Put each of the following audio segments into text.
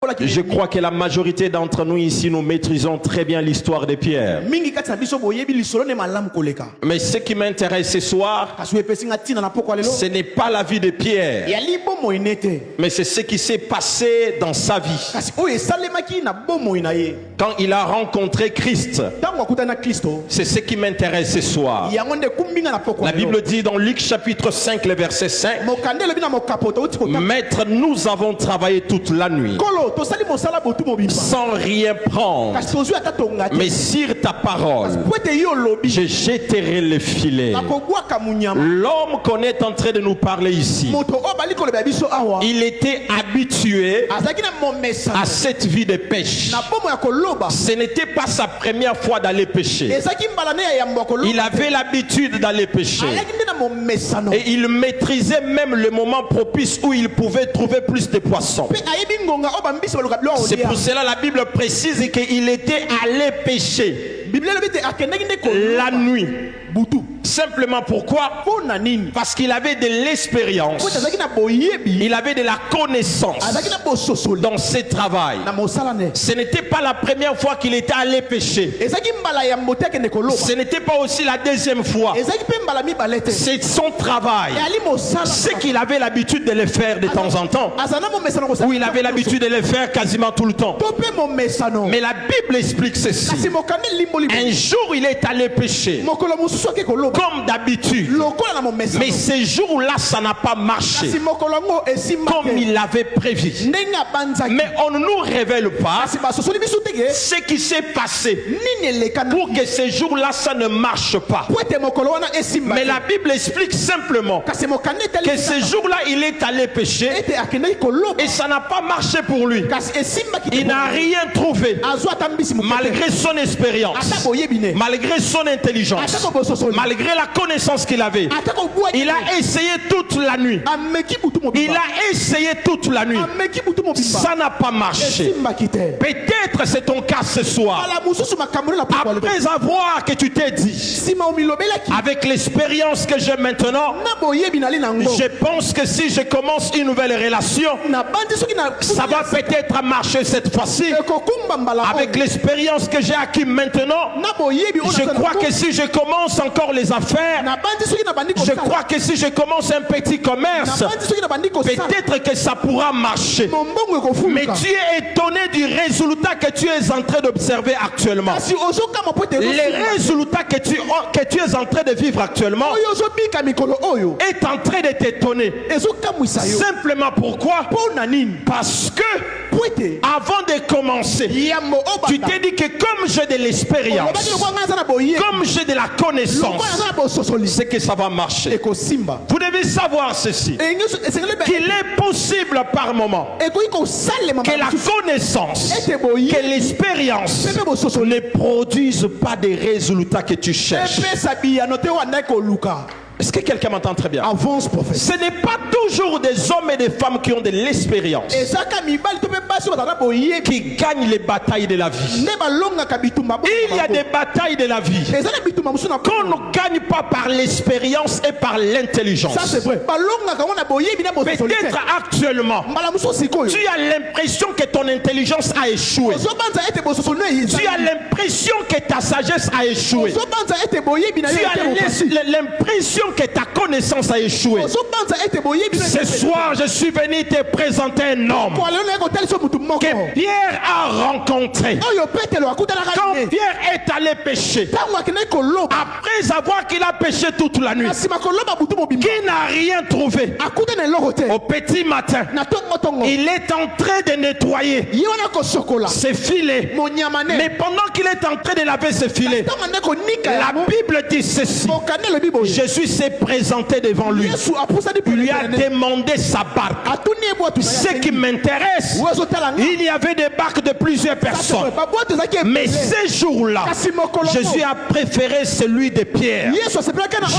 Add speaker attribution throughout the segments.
Speaker 1: Je crois que la majorité d'entre nous ici, nous maîtrisons très bien l'histoire de Pierre. Mais ce qui m'intéresse ce soir, ce n'est pas la vie de Pierre, mais c'est ce qui s'est passé dans sa vie. Quand il a rencontré Christ, c'est ce qui m'intéresse ce soir. La Bible dit dans Luc chapitre 5, le verset 5, Maître, nous avons travaillé toute la nuit sans rien prendre, mais sur ta parole, je jetterai le filet. L'homme qu'on est en train de nous parler ici, il était habitué à cette vie de pêche. Ce n'était pas sa première fois d'aller pêcher. Il avait l'habitude d'aller pêcher. Et il maîtrisait même le moment propice où il pouvait trouver plus de poissons. C'est pour cela la Bible précise qu'il était allé pêcher la nuit. Simplement pourquoi? Parce qu'il avait de l'expérience, il avait de la connaissance dans ses travails. Ce n'était pas la première fois qu'il était allé pêcher. Ce n'était pas aussi la deuxième fois. C'est son travail. Ce qu'il avait l'habitude de le faire de temps en temps, ou il avait l'habitude de le faire quasiment tout le temps. Mais la Bible explique ceci. Un jour il est allé pêcher comme d'habitude, mais ce jour-là ça n'a pas marché comme il l'avait prévu. Mais on ne nous révèle pas ce qui s'est passé pour que ce jour-là ça ne marche pas. Mais la Bible explique simplement que ce jour-là il est allé pêcher et ça n'a pas marché pour lui. Il n'a rien trouvé malgré son expérience, malgré son intelligence, malgré la connaissance qu'il avait. Il a essayé toute la nuit. Il a essayé toute la nuit. Ça n'a pas marché. Peut-être c'est ton cas ce soir. Après avoir que tu t'es dit, avec l'expérience que j'ai maintenant, je pense que si je commence une nouvelle relation, ça va peut-être marcher cette fois-ci. Avec l'expérience que j'ai acquis maintenant, je crois que si je commence encore les affaires, je crois que si je commence un petit commerce, peut-être que ça pourra marcher. Mais tu es étonné du résultat que tu es en train d'observer actuellement. Les résultats que tu es en train de vivre actuellement est en train de t'étonner. Simplement pourquoi? Parce que avant de commencer, tu t'es dit que comme j'ai de l'expérience, comme j'ai de la connaissance, c'est que ça va marcher. Vous devez savoir ceci, qu'il est possible par moment que la connaissance, que l'expérience ne produisent pas des résultats que tu cherches. Est-ce que quelqu'un m'entend très bien?
Speaker 2: Avance, prophète.
Speaker 1: Ce n'est pas toujours des hommes et des femmes qui ont de l'expérience qui gagnent les batailles de la vie. Il y a des batailles de la vie qu'on ne gagne pas par l'expérience et par l'intelligence.
Speaker 2: Ça c'est vrai.
Speaker 1: Peut-être actuellement, tu as l'impression que ton intelligence a échoué. Tu as l'impression que ta sagesse a échoué. Tu as l'impression que ta connaissance a échoué. Ce soir, je suis venu te présenter un homme que Pierre a rencontré. Quand Pierre est allé pêcher, après avoir qu'il a pêché toute la nuit, qu'il n'a rien trouvé, au petit matin, il est en train de nettoyer ses filets. Mais pendant qu'il est en train de laver ses filets, la Bible dit ceci: Jésus s'est présenté devant lui. Il lui a demandé sa barque. Ce qui m'intéresse, il y avait des barques de plusieurs personnes. Mais ce jour-là, Jésus a préféré celui de Pierre.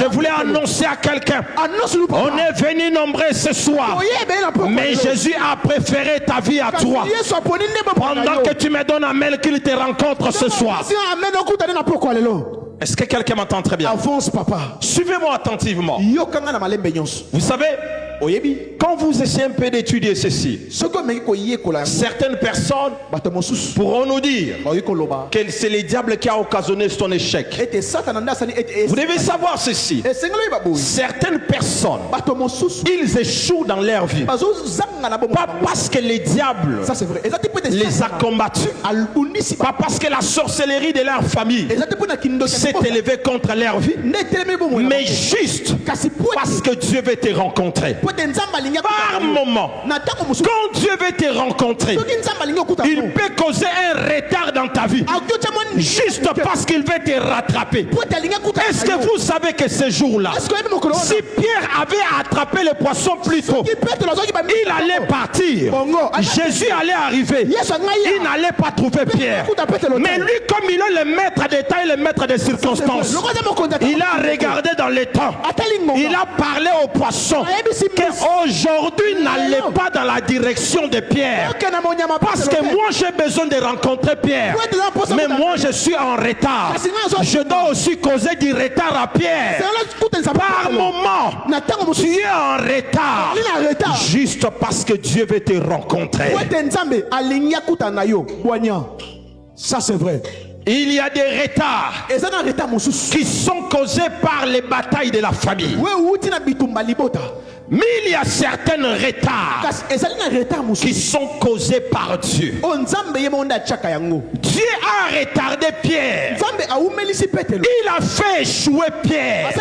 Speaker 1: Je voulais annoncer à quelqu'un, on est venu nombreux ce soir, mais Jésus a préféré ta vie à toi. Pendant que tu me donnes un mail qu'il te rencontre ce soir. Est-ce que quelqu'un m'entend très bien?
Speaker 2: Avance, papa.
Speaker 1: Suivez-moi attentivement. Vous savez, quand vous essayez un peu d'étudier ceci, certaines personnes pourront nous dire que c'est le diable qui a occasionné ton échec. Vous devez savoir ceci. Certaines personnes, ils échouent dans leur vie, pas parce que le diable les a combattus, pas parce que la sorcellerie de leur famille s'est élevée contre leur vie, mais juste parce que Dieu veut te rencontrer. Par moment, quand Dieu veut te rencontrer, il peut causer un retard dans ta vie, juste parce qu'il veut te rattraper. Est-ce que vous savez que ce jour-là, si Pierre avait attrapé le poisson plus tôt, il allait partir, Jésus allait arriver, il n'allait pas trouver Pierre. Mais lui, comme il est le maître des temps et le maître des circonstances, il a regardé dans les temps, il a parlé au poisson qu'aujourd'hui n'allez pas dans la direction de Pierre, parce que moi j'ai besoin de rencontrer Pierre, mais moi je suis en retard, je dois aussi causer du retard à Pierre. Par moment tu es en retard, juste parce que Dieu veut te rencontrer.
Speaker 2: Ça c'est vrai.
Speaker 1: Il y a des retards qui sont causés par les batailles de la famille. Mais il y a certains retards qui sont causés par Dieu. Dieu a retardé Pierre. Il a fait échouer Pierre.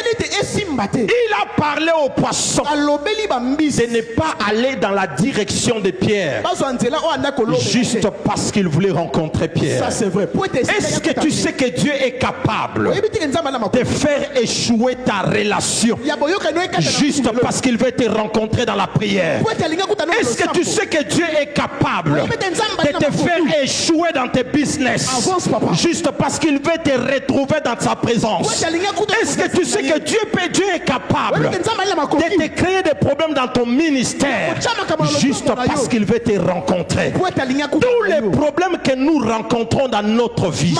Speaker 1: Il a parlé au poisson de ne pas aller dans la direction de Pierre, juste parce qu'il voulait rencontrer Pierre. Est-ce que tu sais que Dieu est capable de faire échouer ta relation juste parce qu'il veut te rencontrer dans la prière? Est-ce que tu sais que Dieu est capable de te faire échouer dans tes business juste parce qu'il veut te retrouver dans sa présence? Est-ce que tu sais que Dieu est capable de te créer des problèmes dans ton ministère juste parce qu'il veut te rencontrer? Tous les problèmes que nous rencontrons dans notre vie